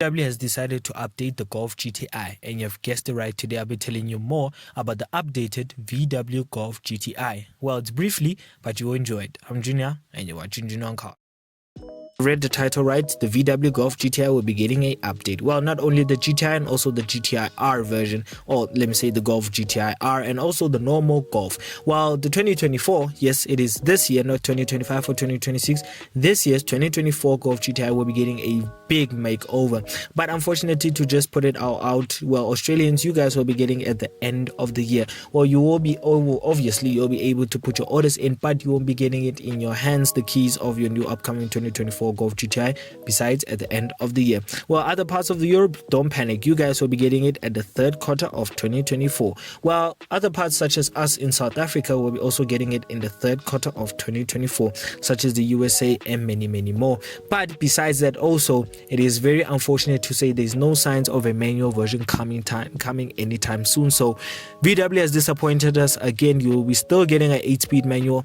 VW has decided to update the Golf GTI, and you've guessed it right. Today I'll be telling you more about the updated VW Golf GTI. Well, it's briefly, but you will enjoy it. I'm Junior, and you're watching Junior on Car. Read the title right, the VW Golf GTI will be getting an update. Well, not only the GTI and also the GTI R version, or let me say the Golf GTI R, and also the normal Golf. While the 2024, yes, it is this year, not 2025 or 2026. This year's 2024 Golf GTI will be getting a big makeover. But unfortunately, to just put it out, well, Australians, you guys will be getting at the end of the year. Well, you will be, obviously, you'll be able to put your orders in, but you won't be getting it in your hands, the keys of your new upcoming 2024 Golf GTI, besides at the end of the year. Well, other parts of Europe, don't panic, you guys will be getting it at the third quarter of 2024. While other parts such as us in South Africa will be also getting it in the third quarter of 2024, such as the USA and many more. But besides that, also it is very unfortunate to say there's no signs of a manual version coming anytime soon. So VW has disappointed us again. You will be still getting an 8-speed manual,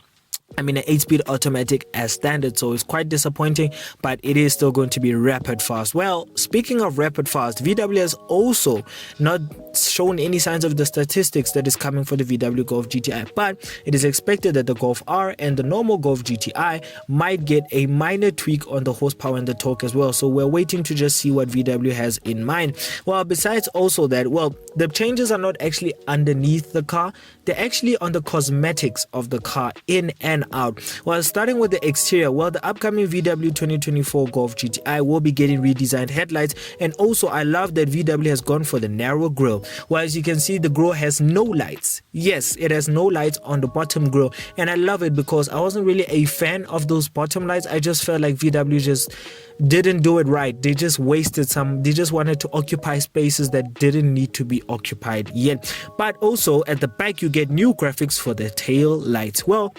an 8-speed automatic as standard, so it's quite disappointing, but it is still going to be rapid fast. Well, speaking of rapid fast, VW has also not shown any signs of the statistics that is coming for the VW Golf GTI, but it is expected that the Golf R and the normal Golf GTI might get a minor tweak on the horsepower and the torque as well. So we're waiting to just see what VW has in mind. Well, besides also that, well, the changes are not actually underneath the car, they're actually on the cosmetics of the car, in and out. Well, starting with the exterior, well, the upcoming VW 2024 Golf GTI will be getting redesigned headlights, and also I love that VW has gone for the narrow grille. Well, as you can see, the grille has no lights. Yes, it has no lights on the bottom grille, and I love it because I wasn't really a fan of those bottom lights. I just felt like VW just didn't do it right. They just wasted some. They just wanted to occupy spaces that didn't need to be occupied yet. But also at the back, you get new graphics for the tail lights. Well,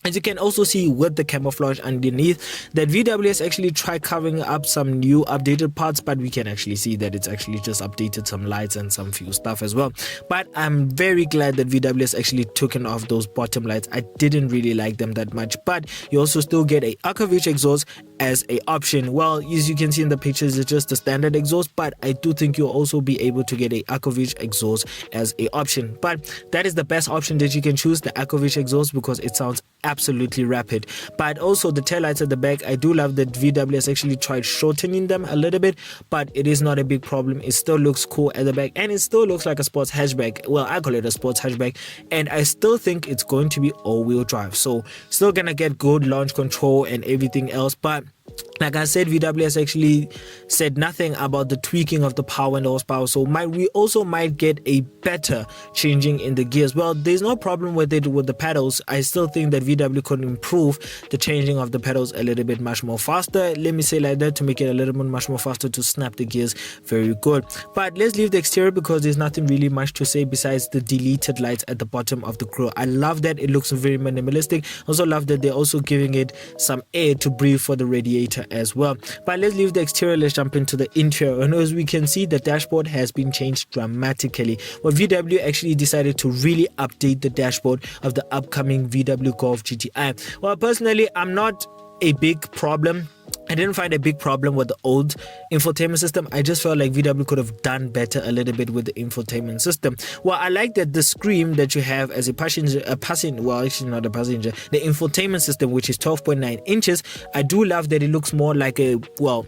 as you can also see with the camouflage underneath, that VW has actually tried covering up some new updated parts, but we can actually see that it's actually just updated some lights and some few stuff as well. But I'm very glad that VW has actually taken off those bottom lights. I didn't really like them that much, but you also still get a Akovich exhaust as a option. Well, as you can see in the pictures, it's just a standard exhaust, but I do think you'll also be able to get a Akovich exhaust as a option. But that is the best option that you can choose, the Akovich exhaust, because it sounds absolutely rapid. But also the taillights at the back, I do love that VW has actually tried shortening them a little bit, but it is not a big problem. It still looks cool at the back, and it still looks like a sports hatchback. Well, I call it a sports hatchback, and I still think it's going to be all-wheel drive, so still gonna get good launch control and everything else. But like I said, VW has actually said nothing about the tweaking of the power and the horsepower, so we also might get a better changing in the gears. Well, there's no problem with it with the pedals. I still think that VW could improve the changing of the pedals a little bit much more faster, let me say like that, to make it a little bit much more faster to snap the gears very good. But let's leave the exterior because there's nothing really much to say besides the deleted lights at the bottom of the grille. I love that. It looks very minimalistic. Also love that they're also giving it some air to breathe for the radiator as well. But let's leave the exterior, let's jump into the interior. And as we can see, the dashboard has been changed dramatically. Well, VW actually decided to really update the dashboard of the upcoming VW Golf GTI. Well, personally, I'm not a big problem. I didn't find a big problem with the old infotainment system. I just felt like VW could have done better a little bit with the infotainment system. Well, I like that the screen that you have as a passenger, well, actually not a passenger, the infotainment system, which is 12.9 inches. I do love that it looks more like a, well,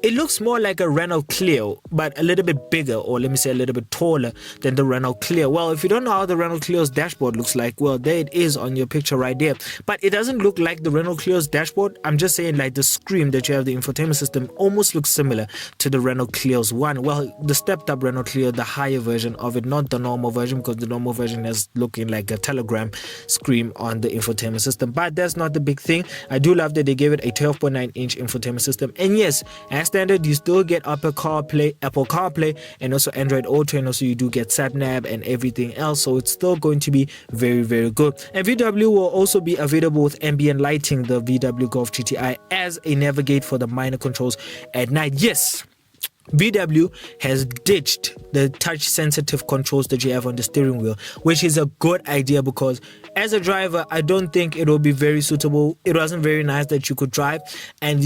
it looks more like a Renault Clio, but a little bit bigger, or let me say a little bit taller than the Renault Clio. Well, if you don't know how the Renault Clio's dashboard looks like, well, there it is on your picture right there. But it doesn't look like the Renault Clio's dashboard. I'm just saying, like, the screen that you have, the infotainment system, almost looks similar to the Renault Clio's one. Well, the stepped up Renault Clio, the higher version of it, not the normal version, because the normal version is looking like a telegram screen on the infotainment system. But that's not the big thing. I do love that they gave it a 12.9 inch infotainment system. And yes, as standard, you still get Apple CarPlay, and also Android Auto, and also you do get SatNav and everything else. So it's still going to be very good. And VW will also be available with ambient lighting, the VW Golf GTI, as a navigate for the minor controls at night. Yes, VW has ditched the touch sensitive controls that you have on the steering wheel, which is a good idea because as a driver, I don't think it will be very suitable. It wasn't very nice that you could drive and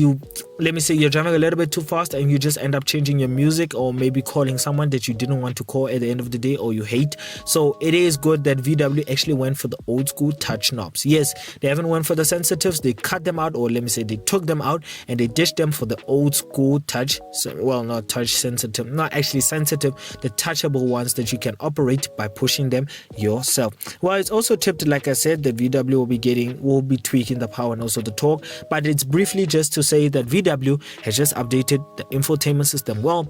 let me say you're driving a little bit too fast and you just end up changing your music or maybe calling someone that you didn't want to call at the end of the day or you hate. So it is good that VW actually went for the old school touch knobs. Yes, they haven't went for the sensitives. They cut them out, or let me say they took them out and they ditched them for the old school touch. Well, not touch sensitive, not actually sensitive, the touchable ones that you can operate by pushing them yourself. Well, it's also tipped, like I said, that VW will be tweaking the power and also the torque, but it's briefly just to say that VW has just updated the infotainment system. Well,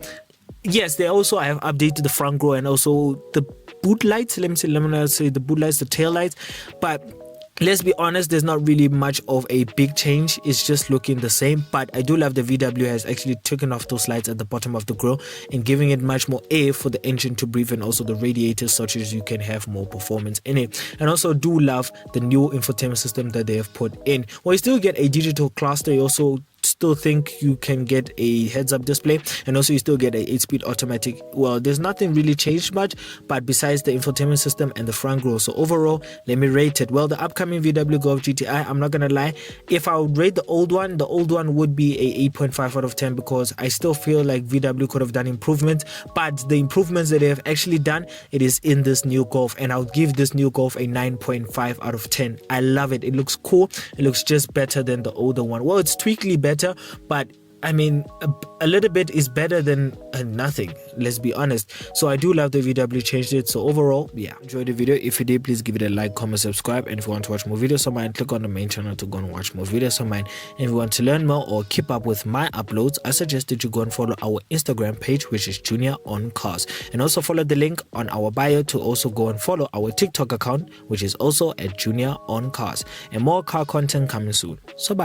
yes, they also have updated the front grille and also the boot lights. Let me not say the boot lights, the tail lights, but let's be honest, there's not really much of a big change. It's just looking the same, but I do love the VW has actually taken off those lights at the bottom of the grille and giving it much more air for the engine to breathe, and also the radiators, such as you can have more performance in it. And also do love the new infotainment system that they have put in. Well, you still get a digital cluster. You also still think you can get a heads-up display, and also you still get a 8-speed automatic. Well, there's nothing really changed much, but besides the infotainment system and the front grille. So overall, let me rate it. Well, the upcoming VW Golf GTI, I'm not gonna lie, if I would rate the old one would be a 8.5 out of 10 because I still feel like VW could have done improvements, but the improvements that they have actually done, it is in this new Golf, and I'll give this new Golf a 9.5 out of 10. I love it. It looks cool. It looks just better than the older one. Well, it's tweakly better, but I mean, a little bit is better than nothing, let's be honest. So I do love the VW changed it. So overall, yeah, enjoy the video. If you did, please give it a like, comment, subscribe. And if you want to watch more videos of mine, click on the main channel to go and watch more videos of mine. And if you want to learn more or keep up with my uploads, I suggest that you go and follow our Instagram page, which is Junior on Cars. And also follow the link on our bio to also go and follow our TikTok account, which is also at Junior on Cars. And more car content coming soon. So bye.